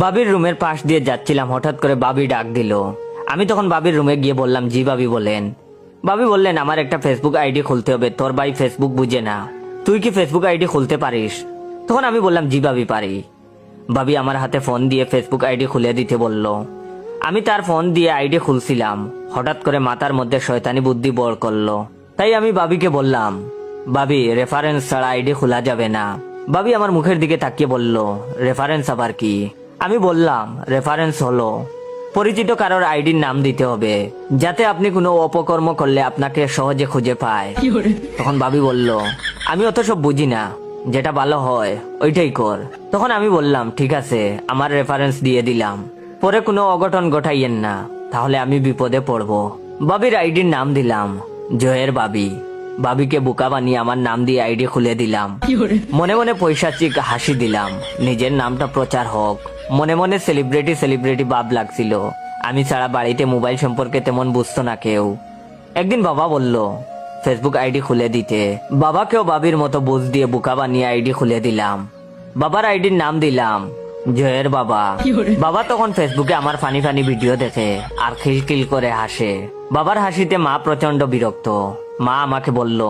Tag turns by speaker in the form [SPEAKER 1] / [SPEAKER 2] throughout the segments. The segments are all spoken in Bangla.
[SPEAKER 1] বাবির রুমের পাশ দিয়ে যাচ্ছিলাম, হঠাৎ করে বাবি ডাক দিল। আমি তখন বাবির রুমে গিয়ে বললাম, জি বাবি বলেন। বাবি বললেন, আমার একটা ফেসবুক আইডি খুলতে হবে, তোর ভাই ফেসবুক বুঝে না, তুই কি ফেসবুক আইডি খুলতে পারিস? তখন আমি বললাম, জি বাবি পারি। বাবি আমার হাতে ফোন দিয়ে ফেসবুক আইডি খুলে দিতে বলল। আমি তার ফোন দিয়ে আইডি খুলছিলাম, হঠাৎ করে মাথার মধ্যে শয়তানি বুদ্ধি বড় করলো। তাই আমি বাবিকে বললাম, বাবি রেফারেন্স ছাড়া আইডি খোলা যাবে না। বাবি আমার মুখের দিকে তাকিয়ে বলল, রেফারেন্স আবার কি? আমি বললাম, রেফারেন্স হলো পরিচিত কারোর আইডির নাম দিতে হবে, যাতে আপনি কোনো অপকর্ম করলে আপনাকে সহজে খুঁজে পায়। তখন বাবি বলল, আমি অত সব বুঝি না, যেটা ভালো হয় ওইটাই কর। তখন আমি বললাম, ঠিক আছে, আমার রেফারেন্স দিয়ে দিলাম, পরে কোনো অঘটন ঘটাইয়েন না, তাহলে আমি বিপদে পড়বো। বাবির আইডির নাম দিলাম জয়ের বাবি। বাবিকে বোকা বানিয়ে আমার নাম দিয়ে আইডি খুলে দিলাম। মনে মনে পৈশাচিক হাসি দিলাম, নিজের নামটা প্রচার হোক। মনে মনে সেলিব্রিটি ভাব লাগছিল। আমি ছাড়া বাড়িতে মোবাইল সম্পর্কে তেমন বুঝতো না কেউ। একদিন বাবা বলল ফেসবুক আইডি খুলে দিতে। বাবাকেও বাবির মতো বুঝ দিয়ে বোকা বানিয়ে আইডি খুলে দিলাম। বাবার আইডির নাম দিলাম জয়ের বাবা। বাবা তখন ফেসবুকে আমার ফানি ফানি ভিডিও দেখে আর খিলখিল করে হাসে। বাবার হাসিতে মা প্রচন্ড বিরক্ত। মা আমাকে বলল,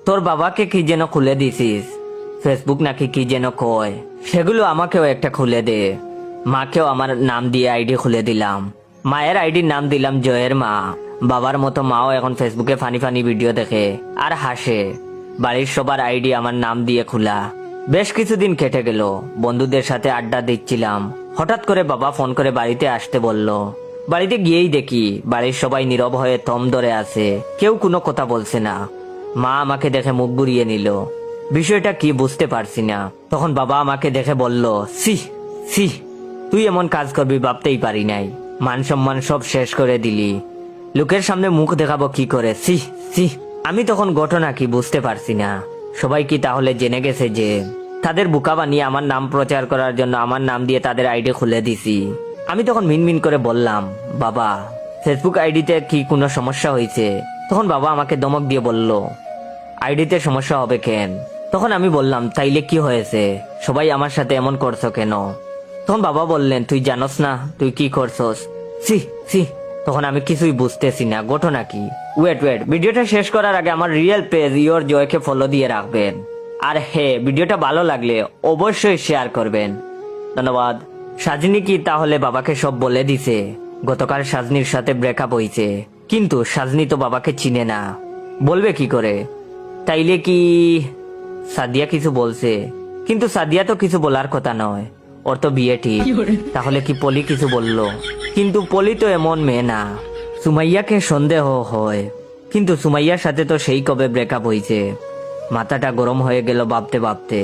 [SPEAKER 1] তোর বাবাকে কি যেন খুলে দিছিস, ফেসবুক নাকি কি যেন কয়, সেগুলো আমাকেও একটা খুলে দে। মাকেও আমার নাম দিয়ে আইডি খুলে দিলাম। মায়ের আইডির নাম দিলাম জয়ের মা। বাবার মতো মাও এখন ফেসবুকে ফানি ফানি ভিডিও দেখে আর হাসে। বাড়ির সবার আইডি আমার নাম দিয়ে খোলা। বেশ কিছুদিন কেটে গেল, বন্ধুদের সাথে আড্ডা দিচ্ছিলাম। হঠাৎ করে বাবা ফোন করে বাড়িতে আসতে বলল। বাড়িতে গিয়েই দেখি বাড়ির সবাই নীরব হয়ে থম ধরে আছে, কেউ কোনো কথা বলছে না। মা আমাকে দেখে মুখ ঘুরিয়ে নিল, বিষয়টা কি বুঝতে পারছি না। তখন বাবা আমাকে দেখে বলল, সি সি, তুই এমন কাজ করবি ভাবতেই পারি নাই, মান সম্মান সব শেষ করে দিলি, লোকের সামনে মুখ দেখাবো কি করে, সি সি। আমি তখন ঘটনা কি বুঝতে পারছি না। সবাই কি তাহলে জেনে গেছে যে তাদের বোকা বানিয়ে আমার নাম প্রচার করার জন্য আমার নাম দিয়ে তাদের আইডি খুলে দিছি? আমি তখন মিনমিন করে বললাম, বাবা ফেসবুক আইডিতে কি কোনো সমস্যা হয়েছে? তখন বাবা আমাকে ধমক দিয়ে বলল, আইডিতে সমস্যা হবে কেন? তখন আমি বললাম, তাইলে কি হয়েছে, সবাই আমার সাথে এমন করছো কেন? তখন বাবা বললেন, তুই জানোস না তুই কি করছস? সি সি। তখন আমি কিছুই বুঝতেছি না, ঘটনা কি? ওয়েট, ভিডিওটা শেষ করার আগে আমার রিয়েল পেজ ইয়োর জয়কে ফলো দিয়ে রাখবেন। আর হ্যাঁ, ভিডিওটা ভালো লাগলে অবশ্যই শেয়ার করবেন। ধন্যবাদ। সাজনি কি তাহলে বাবাকে সব বলে দিছে? গতকাল সাজনির সাথে ব্রেকআপ হয়েছে, কিন্তু সাজনি তো বাবাকে চিনে না, বলবে কি করে? তাইলে কি সাদিয়া কিছু বলছে? কিন্তু সাদিয়া তো কিছু বলার কথা নয়, ওর তো বিয়ে ঠিক। তাহলে কি পলি কিছু বললো? কিন্তু পলি তো এমন মেয়ে না। সুমাইয়াকে সন্দেহ হয়, কিন্তু সুমাইয়ার সাথে তো সেই কবে ব্রেকআপ হয়েছে। মাথাটা গরম হয়ে গেল ভাবতে ভাবতে।